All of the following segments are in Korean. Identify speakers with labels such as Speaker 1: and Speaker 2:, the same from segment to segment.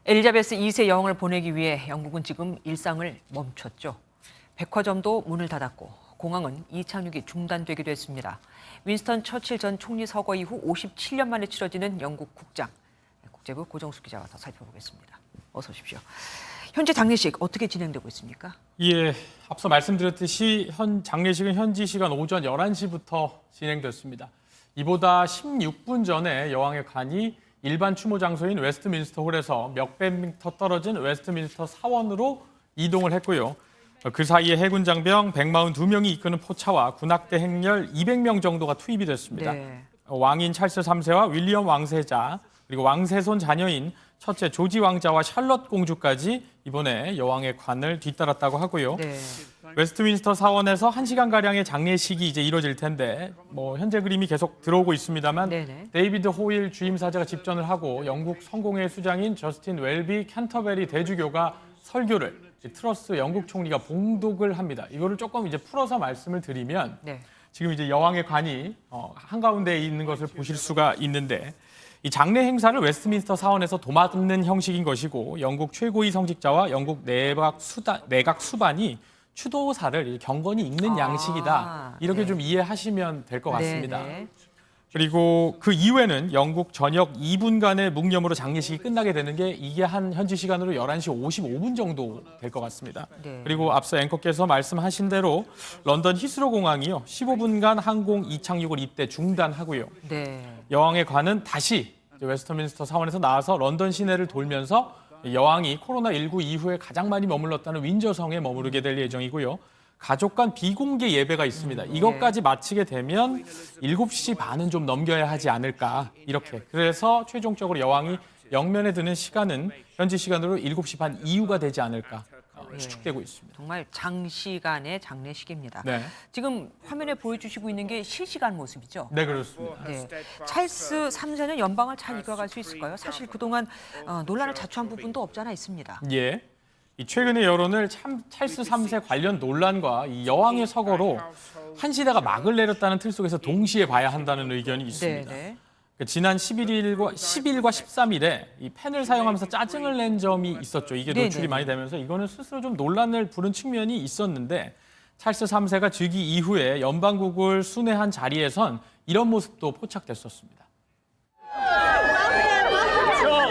Speaker 1: 엘리자베스 2세 여왕을 보내기 위해 영국은 지금 일상을 멈췄죠. 백화점도 문을 닫았고 공항은 이착륙이 중단되기도 했습니다. 윈스턴 처칠 전 총리 서거 이후 57년 만에 치러지는 영국 국장. 국제부 고정숙 기자와 더 살펴보겠습니다. 어서 오십시오. 현재 장례식 어떻게 진행되고 있습니까?
Speaker 2: 예, 앞서 말씀드렸듯이 장례식은 현지 시간 오전 11시부터 진행됐습니다. 이보다 16분 전에 여왕의 관이 일반 추모 장소인 웨스트민스터 홀에서 몇백 미터 떨어진 웨스트민스터 사원으로 이동을 했고요. 그 사이에 해군 장병 142명이 이끄는 포차와 군악대 행렬 200명 정도가 투입이 됐습니다.
Speaker 1: 네.
Speaker 2: 왕인 찰스 3세와 윌리엄 왕세자, 그리고 왕세손 자녀인 첫째 조지 왕자와 샬럿 공주까지 이번에 여왕의 관을 뒤따랐다고 하고요.
Speaker 1: 네.
Speaker 2: 웨스트민스터 사원에서 1시간가량의 장례식이 이제 이루어질 텐데 현재 그림이 계속 들어오고 있습니다만
Speaker 1: 네네.
Speaker 2: 데이비드 호일 주임사제가 집전을 하고 영국 성공회 수장인 저스틴 웰비 캔터베리 대주교가 설교를 트러스 영국 총리가 봉독을 합니다. 이거를 조금 이제 풀어서 말씀을 드리면
Speaker 1: 네.
Speaker 2: 지금 이제 여왕의 관이 한가운데에 있는 것을 보실 수가 있는데 이 장례 행사를 웨스트민스터 사원에서 도맡는 형식인 것이고 영국 최고위 성직자와 영국 내각 수반이 추도사를 경건히 읽는 양식이다. 이렇게
Speaker 1: 네.
Speaker 2: 좀 이해하시면 될 것 같습니다.
Speaker 1: 네네.
Speaker 2: 그리고 그 이후에는 영국 저녁 2분간의 묵념으로 장례식이 끝나게 되는 게 이게 한 현지 시간으로 11시 55분 정도 될 것 같습니다.
Speaker 1: 네.
Speaker 2: 그리고 앞서 앵커께서 말씀하신 대로 런던 히스로 공항이요. 15분간 항공 이착륙을 이때 중단하고요.
Speaker 1: 네.
Speaker 2: 여왕의 관은 다시 웨스트민스터 사원에서 나와서 런던 시내를 돌면서 여왕이 코로나19 이후에 가장 많이 머물렀다는 윈저성에 머무르게 될 예정이고요. 가족 간 비공개 예배가 있습니다. 이것까지 마치게 되면 7시 반은 좀 넘겨야 하지 않을까 이렇게. 그래서 최종적으로 여왕이 영면에 드는 시간은 현지 시간으로 7시 반 이후가 되지 않을까 추측되고 있습니다.
Speaker 1: 정말 장시간의 장례식입니다.
Speaker 2: 네.
Speaker 1: 지금 화면에 보여주시고 있는 게 실시간 모습이죠?
Speaker 2: 네, 그렇습니다.
Speaker 1: 네. 찰스 3세는 연방을 잘 이끌어갈 수 있을까요? 사실 그동안 논란을 자초한 부분도 없지 않아 있습니다.
Speaker 2: 예. 이 최근의 여론을 찰스 3세 관련 논란과 이 여왕의 서거로 한 시대가 막을 내렸다는 틀 속에서 동시에 봐야 한다는 의견이 있습니다.
Speaker 1: 네네.
Speaker 2: 지난 10일과 13일에 이 펜을 사용하면서 짜증을 낸 점이 있었죠. 이게 노출이
Speaker 1: 네네.
Speaker 2: 많이 되면서 이거는 스스로 좀 논란을 부른 측면이 있었는데 찰스 3세가 즉위 이후에 연방국을 순회한 자리에선 이런 모습도 포착됐었습니다.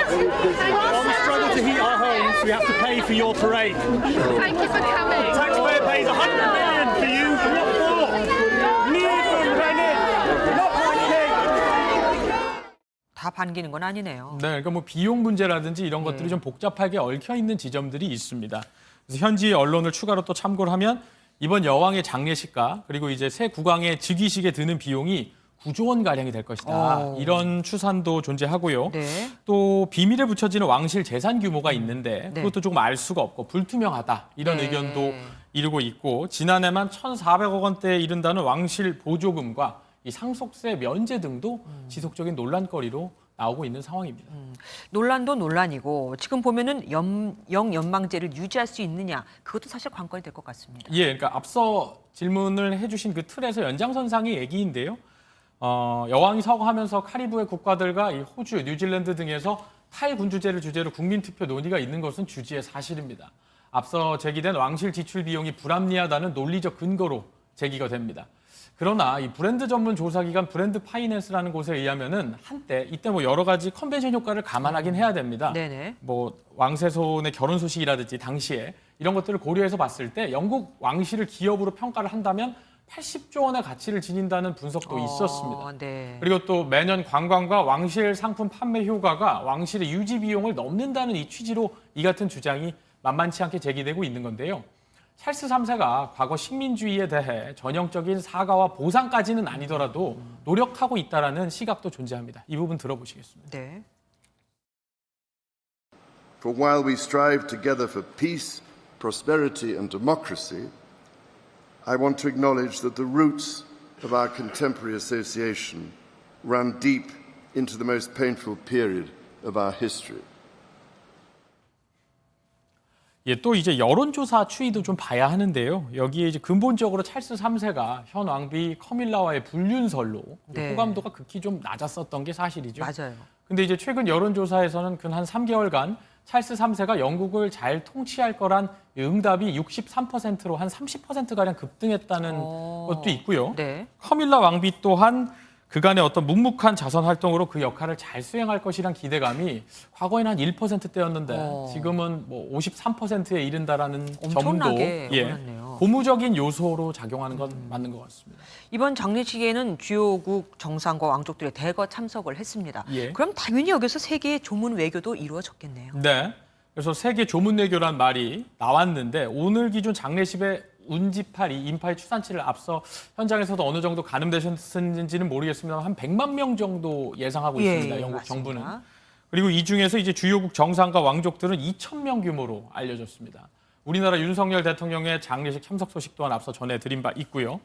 Speaker 3: While we struggle to heat our homes, we have to pay for your parade.
Speaker 4: Thank you for coming.
Speaker 3: Taxpayer pays 100 million for you. What for? Leave from Brennan. Not panicking.
Speaker 1: 다 반기는 건 아니네요.
Speaker 2: 네, 그러니까 비용 문제라든지 이런 것들이 좀 복잡하게 얽혀 있는 지점들이 있습니다. 그래서 현지 언론을 추가로 또 참고를 하면 이번 여왕의 장례식과 그리고 이제 새 국왕의 즉위식에 드는 비용이 9조 원 가량이 될 것이다. 이런 추산도 존재하고요.
Speaker 1: 네.
Speaker 2: 또 비밀에 붙여지는 왕실 재산 규모가 있는데
Speaker 1: 네.
Speaker 2: 그것도 조금 알 수가 없고 불투명하다. 이런
Speaker 1: 네.
Speaker 2: 의견도 이루고 있고 지난해만 1,400억 원대에 이른다는 왕실 보조금과 이 상속세 면제 등도 지속적인 논란거리로 나오고 있는 상황입니다.
Speaker 1: 논란도 논란이고 지금 보면은 영연방제를 유지할 수 있느냐 그것도 사실 관건이 될 것 같습니다.
Speaker 2: 예, 그러니까 앞서 질문을 해주신 그 틀에서 연장선상의 얘기인데요. 여왕이 서거하면서 카리브해 국가들과 이 호주, 뉴질랜드 등에서 탈군주제를 주제로 국민투표 논의가 있는 것은 주지의 사실입니다. 앞서 제기된 왕실 지출 비용이 불합리하다는 논리적 근거로 제기가 됩니다. 그러나 이 브랜드 전문 조사기관 브랜드 파이낸스라는 곳에 의하면은 한때 이때 여러 가지 컨벤션 효과를 감안하긴 해야 됩니다.
Speaker 1: 네네.
Speaker 2: 왕세손의 결혼 소식이라든지 당시에 이런 것들을 고려해서 봤을 때 영국 왕실을 기업으로 평가를 한다면 80조 원의 가치를 지닌다는 분석도 있었습니다.
Speaker 1: 네.
Speaker 2: 그리고 또 매년 관광과 왕실 상품 판매 효과가 왕실의 유지 비용을 넘는다는 이 취지로 이 같은 주장이 만만치 않게 제기되고 있는 건데요. 찰스 3세가 과거 식민주의에 대해 전형적인 사과와 보상까지는 아니더라도 노력하고 있다는 시각도 존재합니다. 이 부분 들어보시겠습니다.
Speaker 1: 네.
Speaker 5: For while we strive together for peace, prosperity and democracy, I want to acknowledge that the roots of our contemporary association run deep into the most painful period of our history.
Speaker 2: 예, 또 이제 여론조사 추이도 좀 봐야 하는데요. 여기에 이제 근본적으로 찰스 3세가 현 왕비 커밀라와의 불륜설로
Speaker 1: 네.
Speaker 2: 호감도가 극히 좀 낮았었던 게 사실이죠.
Speaker 1: 맞아요.
Speaker 2: 근데 이제 최근 여론조사에서는 근 한 3개월간 찰스 3세가 영국을 잘 통치할 거란 응답이 63%로 한 30%가량 급등했다는 것도 있고요.
Speaker 1: 네.
Speaker 2: 카밀라 왕비 또한 그간의 어떤 묵묵한 자선 활동으로 그 역할을 잘 수행할 것이란 기대감이 과거에는 한 1%대였는데 지금은 뭐 53%에 이른다라는 점도
Speaker 1: 엄청나게 올랐네요.
Speaker 2: 고무적인 요소로 작용하는 건 맞는 것 같습니다.
Speaker 1: 이번 장례식에는 주요국 정상과 왕족들이 대거 참석을 했습니다.
Speaker 2: 예.
Speaker 1: 그럼 당연히 여기서 세계의 조문 외교도 이루어졌겠네요.
Speaker 2: 네. 그래서 세계 조문외교란 말이 나왔는데 오늘 기준 장례식의 운지파리, 인파의 추산치를 앞서 현장에서도 어느 정도 가늠되셨는지는 모르겠습니다만 한 100만 명 정도 예상하고 있습니다. 영국
Speaker 1: 맞습니다.
Speaker 2: 정부는. 그리고 이 중에서 이제 주요국 정상과 왕족들은 2,000명 규모로 알려졌습니다. 우리나라 윤석열 대통령의 장례식 참석 소식 또한 앞서 전해드린 바 있고요.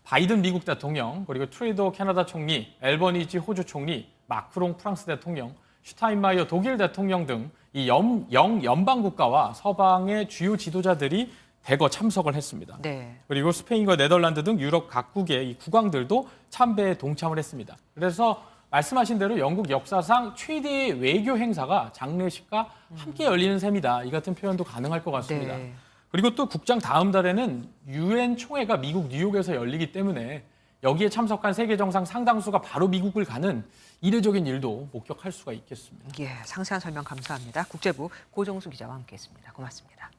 Speaker 2: 바이든 미국 대통령, 그리고 트루도 캐나다 총리, 앨버니지 호주 총리, 마크롱 프랑스 대통령, 슈타인마이어 독일 대통령 등 이 영연방 국가와 서방의 주요 지도자들이 대거 참석을 했습니다.
Speaker 1: 네.
Speaker 2: 그리고 스페인과 네덜란드 등 유럽 각국의 이 국왕들도 참배에 동참을 했습니다. 그래서 말씀하신 대로 영국 역사상 최대의 외교 행사가 장례식과 함께 열리는 셈이다. 이 같은 표현도 가능할 것 같습니다.
Speaker 1: 네.
Speaker 2: 그리고 또 국장 다음 달에는 유엔 총회가 미국 뉴욕에서 열리기 때문에 여기에 참석한 세계 정상 상당수가 바로 미국을 가는 이례적인 일도 목격할 수가 있겠습니다.
Speaker 1: 예, 상세한 설명 감사합니다. 국제부 고정수 기자와 함께했습니다. 고맙습니다.